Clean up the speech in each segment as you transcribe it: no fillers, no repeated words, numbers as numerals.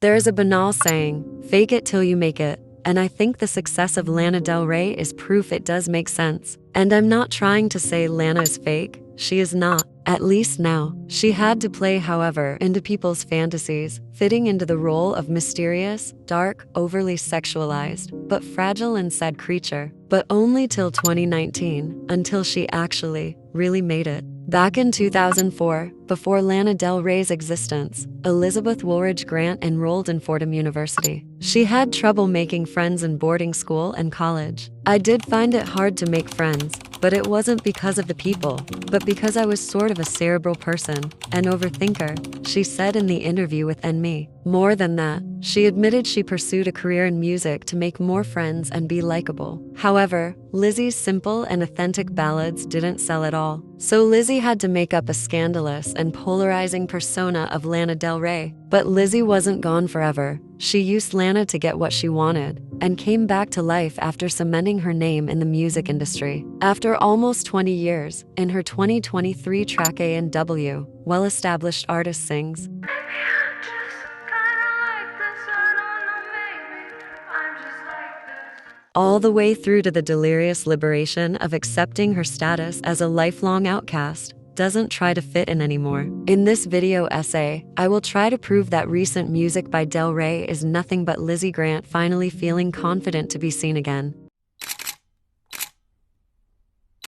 There is a banal saying, fake it till you make it. And I think the success of Lana Del Rey is proof it does make sense. And I'm not trying to say Lana is fake. She is not. At least now. She had to play, however, into people's fantasies, fitting into the role of mysterious, dark, overly sexualized, but fragile and sad creature. But only till 2019, until she actually, really made it. Back in 2004, before Lana Del Rey's existence, Elizabeth Woolridge Grant enrolled in Fordham University. She had trouble making friends in boarding school and college. I did find it hard to make friends, but it wasn't because of the people, but because I was sort of a cerebral person, an overthinker, she said in the interview with NME. More than that, she admitted she pursued a career in music to make more friends and be likable. However, Lizzy's simple and authentic ballads didn't sell at all. So Lizzy had to make up a scandalous and polarizing persona of Lana Del Rey. But Lizzy wasn't gone forever. She used Lana to get what she wanted, and came back to life after cementing her name in the music industry. After almost 20 years, in her 2023 track A&W, well-established artist sings, all the way through to the delirious liberation of accepting her status as a lifelong outcast, doesn't try to fit in anymore. In this video essay, I will try to prove that recent music by Del Rey is nothing but Lizzy Grant finally feeling confident to be seen again.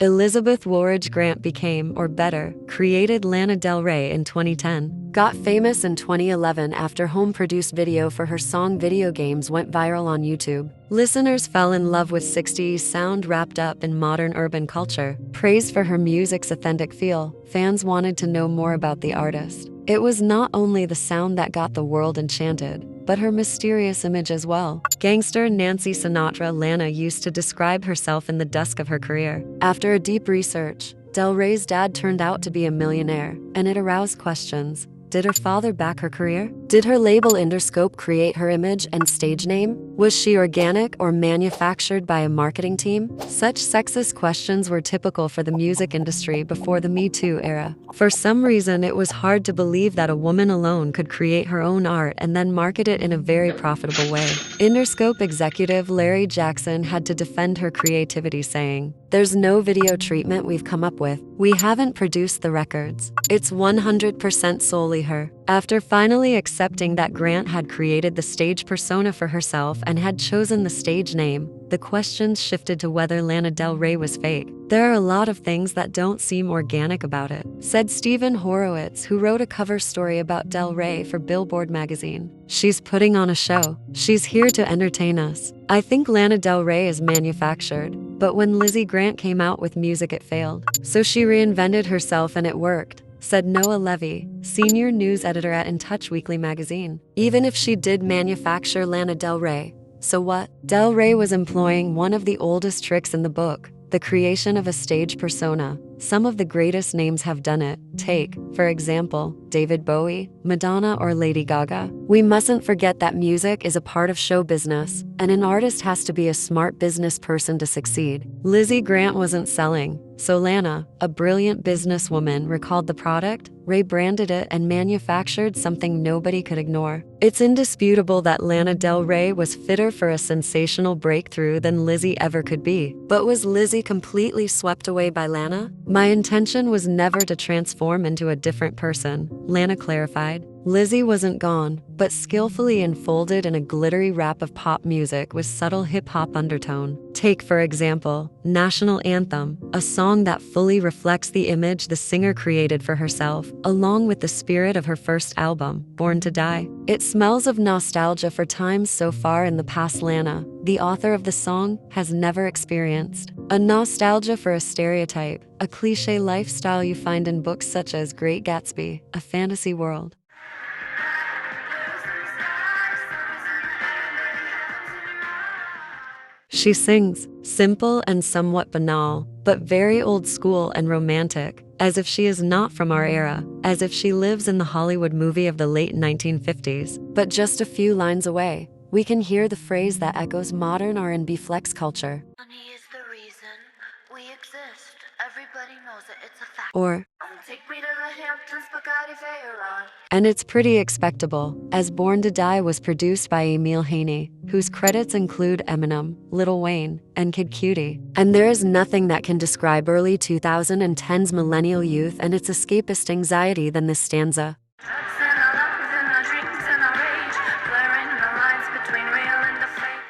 Elizabeth Woolridge Grant became, or better, created Lana Del Rey in 2010. Got famous in 2011 after home-produced video for her song Video Games went viral on YouTube. Listeners fell in love with 60s sound wrapped up in modern urban culture. Praised for her music's authentic feel, fans wanted to know more about the artist. It was not only the sound that got the world enchanted, but her mysterious image as well. Gangster Nancy Sinatra Lana used to describe herself in the dusk of her career. After a deep research, Del Rey's dad turned out to be a millionaire, and it aroused questions. Did her father back her career? Did her label Interscope create her image and stage name? Was she organic or manufactured by a marketing team? Such sexist questions were typical for the music industry before the Me Too era. For some reason, it was hard to believe that a woman alone could create her own art and then market it in a very profitable way. Interscope executive Larry Jackson had to defend her creativity, saying, "There's no video treatment we've come up with. We haven't produced the records. It's 100% solely her." After finally accepting that Grant had created the stage persona for herself and had chosen the stage name, the questions shifted to whether Lana Del Rey was fake. "There are a lot of things that don't seem organic about it," said Stephen Horowitz, who wrote a cover story about Del Rey for Billboard magazine. "She's putting on a show. She's here to entertain us. I think Lana Del Rey is manufactured, but when Lizzy Grant came out with music it failed. So she reinvented herself and it worked," said Noah Levy, senior news editor at In Touch Weekly magazine. Even if she did manufacture Lana Del Rey, so what? Del Rey was employing one of the oldest tricks in the book, the creation of a stage persona. Some of the greatest names have done it. Take, for example, David Bowie, Madonna, or Lady Gaga. We mustn't forget that music is a part of show business, and an artist has to be a smart business person to succeed. Lizzy Grant wasn't selling, so Lana, a brilliant businesswoman, recalled the product, rebranded it, and manufactured something nobody could ignore. It's indisputable that Lana Del Rey was fitter for a sensational breakthrough than Lizzy ever could be. But was Lizzy completely swept away by Lana? "My intention was never to transform into a different person," Lana clarified. Lizzy wasn't gone, but skillfully enfolded in a glittery wrap of pop music with subtle hip-hop undertone. Take, for example, National Anthem, a song that fully reflects the image the singer created for herself, along with the spirit of her first album, Born to Die. It smells of nostalgia for times so far in the past Lana, the author of the song, has never experienced. A nostalgia for a stereotype, a cliché lifestyle you find in books such as Great Gatsby, A Fantasy World. She sings, simple and somewhat banal, but very old school and romantic, as if she is not from our era, as if she lives in the Hollywood movie of the late 1950s. But just a few lines away, we can hear the phrase that echoes modern R&B flex culture. Money is the reason we exist. Everybody knows it, it's a fact. Or, Take me to the Hamptons, Bugatti Veyron. And it's pretty expectable, as Born to Die was produced by Emil Haney, whose credits include Eminem, Lil Wayne, and Kid Cudi. And there is nothing that can describe early 2010's millennial youth and its escapist anxiety than this stanza. Drugs and our love and our dreams and our rage, blurring the lines between real and the fake.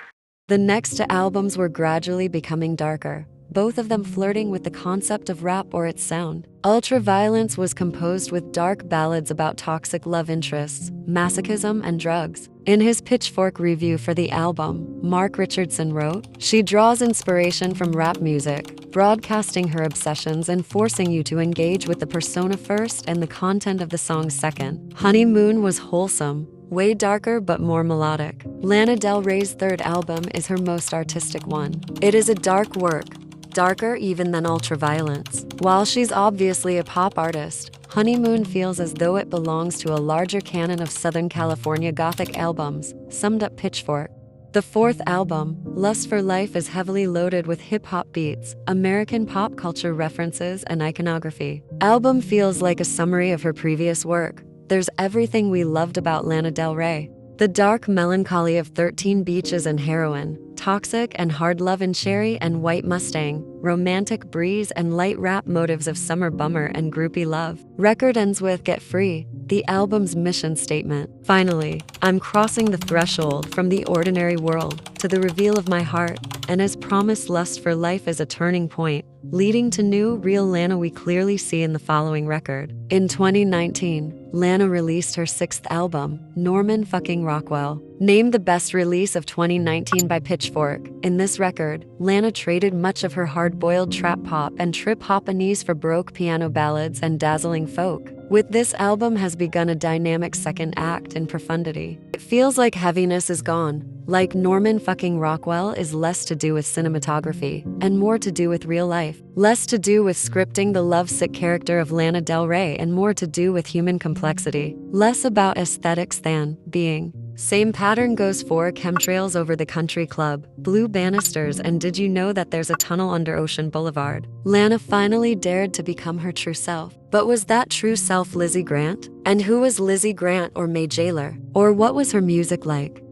The next two albums were gradually becoming darker, both of them flirting with the concept of rap or its sound. Ultraviolence was composed with dark ballads about toxic love interests, masochism, and drugs. In his Pitchfork review for the album, Mark Richardson wrote, "She draws inspiration from rap music, broadcasting her obsessions and forcing you to engage with the persona first and the content of the song second." Honeymoon was wholesome, way darker but more melodic. Lana Del Rey's third album is her most artistic one. It is a dark work, darker even than Ultraviolence. While she's obviously a pop artist, Honeymoon feels as though it belongs to a larger canon of Southern California Gothic albums, summed up Pitchfork. The fourth album, Lust for Life, is heavily loaded with hip-hop beats, American pop culture references, and iconography. Album feels like a summary of her previous work. There's everything we loved about Lana Del Rey. The dark melancholy of 13 Beaches and Heroin, Toxic and Hard Love in Cherry and White Mustang, romantic breeze and light rap motives of Summer Bummer and Groupie Love. Record ends with Get Free, the album's mission statement. Finally, I'm crossing the threshold from the ordinary world to the reveal of my heart, and as promised, Lust for Life is a turning point, leading to new, real Lana we clearly see in the following record. In 2019, Lana released her sixth album, Norman Fucking Rockwell, named the best release of 2019 by Pitchfork. In this record, Lana traded much of her hard-boiled trap pop and trip-hop unease for baroque piano ballads and dazzling folk. With this album has begun a dynamic second act in profundity. It feels like heaviness is gone. Like Norman Fucking Rockwell is less to do with cinematography and more to do with real life. Less to do with scripting the lovesick character of Lana Del Rey and more to do with human complexity. Less about aesthetics than being. Same pattern goes for Chemtrails Over the Country Club, Blue Banisters, and Did You Know That There's a Tunnel Under Ocean Boulevard. Lana finally dared to become her true self. But was that true self Lizzy Grant? And who was Lizzy Grant or May Jailer? Or what was her music like?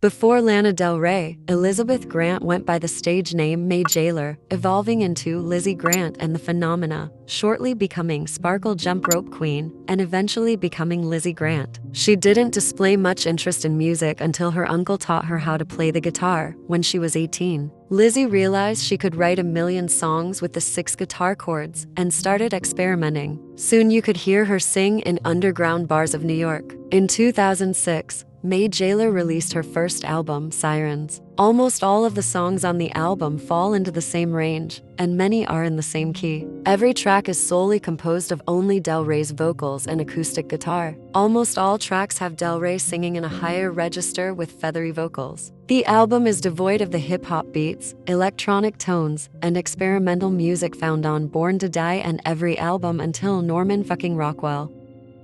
Before Lana Del Rey, Elizabeth Grant went by the stage name May Jailer, evolving into Lizzy Grant and the Phenomena, shortly becoming Sparkle Jump Rope Queen, and eventually becoming Lizzy Grant. She didn't display much interest in music until her uncle taught her how to play the guitar when she was 18. Lizzy realized she could write a million songs with the 6 guitar chords and started experimenting. Soon you could hear her sing in underground bars of New York. In 2006, May Jailer released her first album, Sirens. Almost all of the songs on the album fall into the same range, and many are in the same key. Every track is solely composed of only Del Rey's vocals and acoustic guitar. Almost all tracks have Del Rey singing in a higher register with feathery vocals. The album is devoid of the hip-hop beats, electronic tones, and experimental music found on Born to Die and every album until Norman Fucking Rockwell.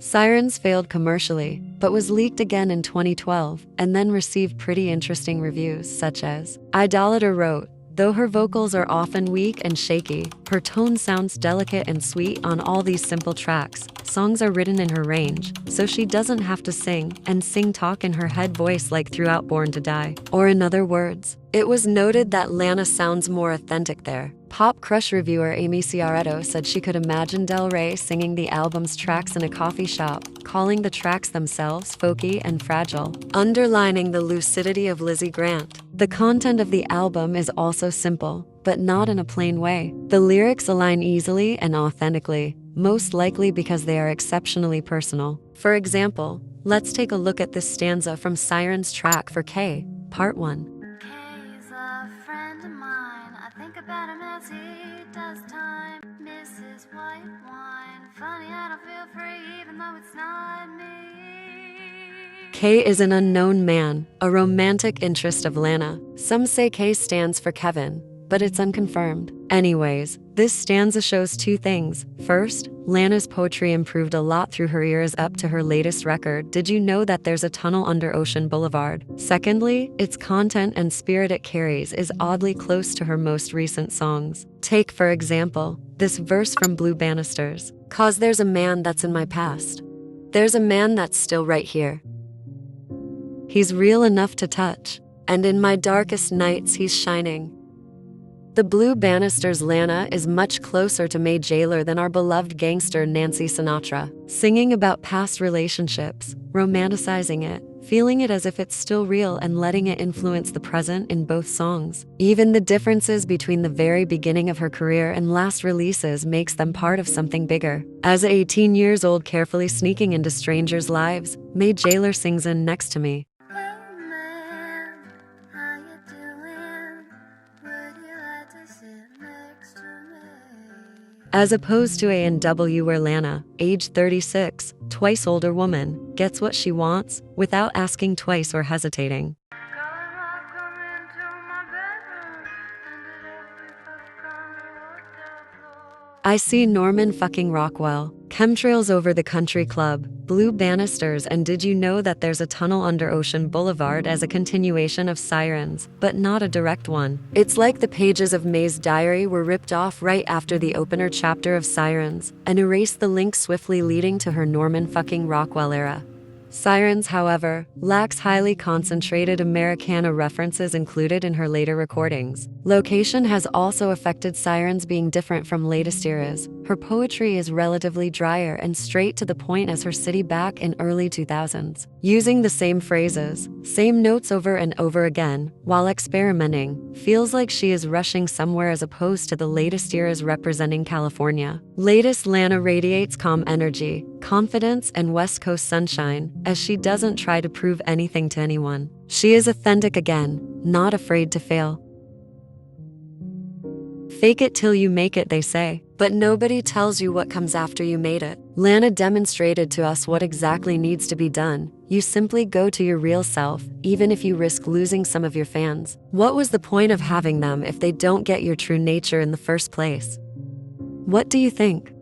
Sirens failed commercially, but was leaked again in 2012, and then received pretty interesting reviews, such as Idolater wrote, "Though her vocals are often weak and shaky, her tone sounds delicate and sweet on all these simple tracks. Songs are written in her range, so she doesn't have to sing and talk in her head voice like throughout Born to Die." Or in other words, it was noted that Lana sounds more authentic there. Pop Crush reviewer Amy Ciaretto said she could imagine Del Rey singing the album's tracks in a coffee shop, calling the tracks themselves folky and fragile, underlining the lucidity of Lizzy Grant. The content of the album is also simple, but not in a plain way. The lyrics align easily and authentically, most likely because they are exceptionally personal. For example, let's take a look at this stanza from Siren's track for K, Part 1. Kay's a friend of mine. I think about him as he does time. Mrs. White Wine. Funny, I don't feel free even though it's not me. K is an unknown man, a romantic interest of Lana. Some say K stands for Kevin, but it's unconfirmed. Anyways, this stanza shows two things. First, Lana's poetry improved a lot through her years up to her latest record, Did You Know That There's a Tunnel Under Ocean Boulevard? Secondly, its content and spirit it carries is oddly close to her most recent songs. Take, for example, this verse from Blue Bannisters. "'Cause there's a man that's in my past. There's a man that's still right here. He's real enough to touch, and in my darkest nights he's shining." The Blue Bannisters' Lana is much closer to May Jailer than our beloved gangster Nancy Sinatra, singing about past relationships, romanticizing it, feeling it as if it's still real and letting it influence the present in both songs. Even the differences between the very beginning of her career and last releases makes them part of something bigger. As 18 years old carefully sneaking into strangers' lives, May Jailer sings in Next to Me. Hey man, how you doing? Would you like to sit next to me? As opposed to A&W where Lana, age 36, twice older woman, gets what she wants without asking twice or hesitating. Calling rock, come into my bedroom. Ended up we fucked on the hotel floor. I see Norman Fucking Rockwell, chemtrails over the country club, Blue Bannisters, and did you know that there's a tunnel under Ocean Boulevard as a continuation of Sirens, but not a direct one? It's like the pages of May's diary were ripped off right after the opener chapter of Sirens and erased the link swiftly leading to her Norman Fucking Rockwell era. Sirens, however, lacks highly concentrated Americana references included in her later recordings. Location has also affected Sirens being different from latest eras. Her poetry is relatively drier and straight to the point as her city back in early 2000s, using the same phrases, same notes over and over again, while experimenting, feels like she is rushing somewhere as opposed to the latest eras representing California. Latest Lana radiates calm energy, confidence, and West Coast sunshine, as she doesn't try to prove anything to anyone. She is authentic again, not afraid to fail. Fake it till you make it, they say, but nobody tells you what comes after you made it. Lana demonstrated to us what exactly needs to be done. You simply go to your real self, even if you risk losing some of your fans. What was the point of having them if they don't get your true nature in the first place? What do you think?